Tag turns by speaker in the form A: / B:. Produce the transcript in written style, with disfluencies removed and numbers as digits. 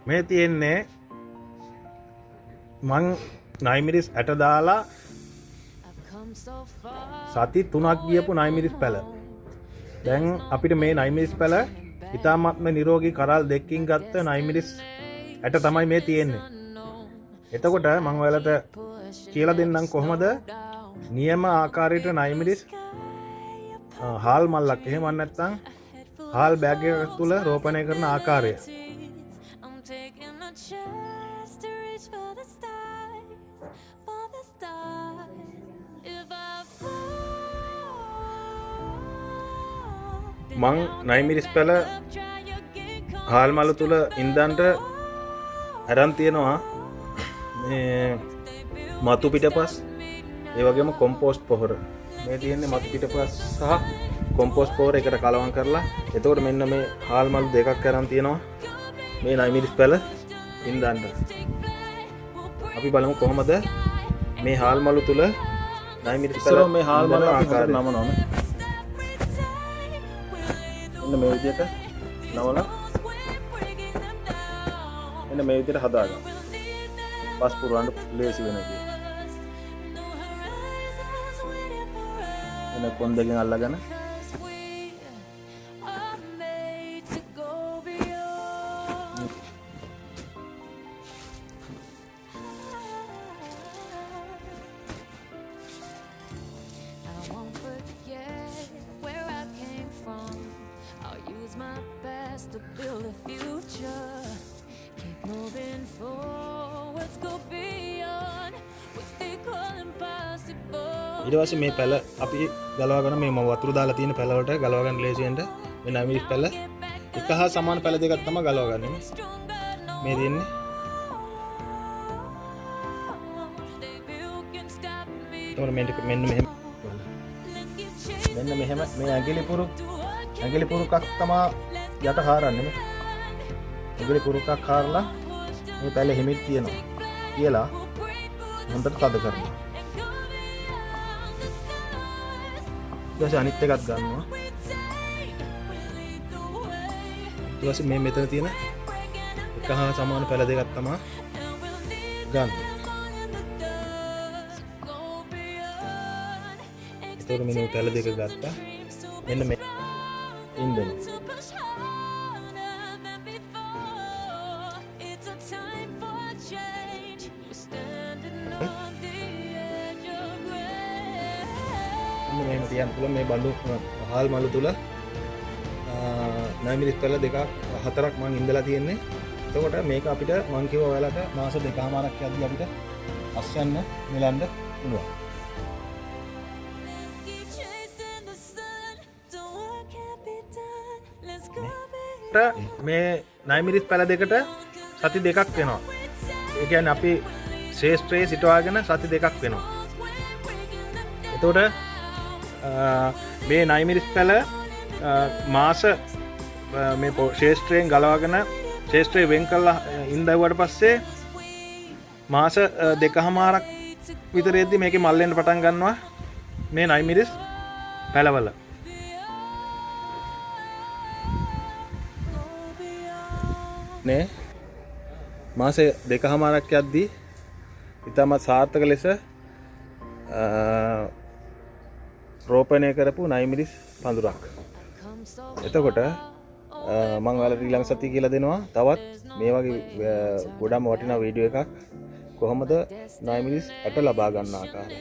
A: මේ තියෙන්නේ මං නයිමිරිස් ඇට දාලා සති 3ක් ගියපු නයිමිරිස් පැල. දැන් අපිට මේ නයිමිරිස් පැල ඉතාමත්ම නිරෝගී කරල් දෙකකින් ගත්ත නයිමිරිස් ඇට තමයි මේ තියෙන්නේ. එතකොට මං ඔයාලට කියලා දෙන්නම් කොහොමද නියම ආකාරයට නයිමිරිස් හාල් මල්ලක් එහෙම නැත්නම් හාල් බෑග් එකක් තුල රෝපණය කරන ආකාරය. මං නයිමිරිස් පැල හාල් මල තුල ඉන්දන්ට අරන් තියෙනවා මේ මතු පිටපස් ඒ වගේම කොම්පෝස්ට් පොහොර. මේ තියෙන්නේ මතු පිටපස් සහ කොම්පෝස්ට් පොහොර එකට කලවම් කරලා. එතකොට මෙන්න මේ හාල් මලු දෙකක් අරන් තියෙනවා මේ නයිමිරිස් පැල ඉන්දන්ට. අපි බලමු කොහොමද මේ හාල් මලු තුල නයිමිරිස් පැල මේ හාල් මලු ආකාරය නමනවා. මෙන්න මේ විදිහට නවලා මෙන්න මේ විදිහට හදාගන්න. පස් පුරවන්න ලේසි වෙන විදිහ. එන කොන් දෙකෙන් අල්ලගෙන
B: to build a future, keep moving forward, go beyond what they call impossible.
A: ඊට පස්සේ මේ පැල අපි ගලවගෙන මේ වතුර දාලා තියෙන පැල වලට ගලව ගන්න ලේසි වෙන්න මේ නයිමිරිස් පැල එක හා සමාන පැල දෙකක් තමයි ගලවගන්නේ. මේ තියෙන්නේ මෙන්න මෙහෙම මේ ඇඟිලි පුරුකක් තමයි යට හාරන්නේ. මේ ඇඟිලි පුරුකක් හාරලා මේ පැල හිමිට තියෙනවා කියලා හොඳට තද කරනවා. ඊට පස්සේ අනිත් එකත් ගන්නවා. ඊට පස්සේ මේ මෙතන තියෙන එක හා සමාන පැල දෙකක් තමයි ගන්න. ඒතකොට මේ පැල දෙක ගත්තා. මෙන්න මේ ඉන්දන මෙහෙම තියන්න පුළුවන් මේ බඳු හාල් මලු තුල නයිමිරිස් පැල දෙකක් හතරක් මං ඉඳලා තියෙන්නේ. එතකොට මේක අපිට මං කිව්වා ඔයාලට මාස දෙකමාරක් යද්දී අපිට අස්යන්න නෙලන්න පුළුවන්. මේ නයිමිරිස් පැල දෙකට සති දෙකක් වෙනවා. ඒ කියන්නේ අපි ශේෂ්ත්‍රයේ සිටවාගෙන සති දෙකක් වෙනවා. එතකොට මේ නයිමිරිස් පැල මාස මේ ශේෂ්ත්‍රයෙන් ගලවගෙන ශේෂ්ත්‍රය වෙන් කළා ඉඳවුවට පස්සේ මාස දෙකමාරක් විතරෙද්දි මේකේ මල් වෙන්න පටන් ගන්නවා මේ නයිමිරිස් පැලවල. නේ මාස දෙකමාරක් යද්දී ඉතාමත් සාර්ථක ලෙස රෝපණය කරපු නයිමිරිස් පඳුරක්. එතකොට මම ඔයාලට ඊළඟ සතිය කියලා දෙනවා තවත් මේ වගේ ගොඩම වටිනා වීඩියෝ එකක් කොහොමද නයිමිරිස් ඇට ලබා ගන්න ආකාරය.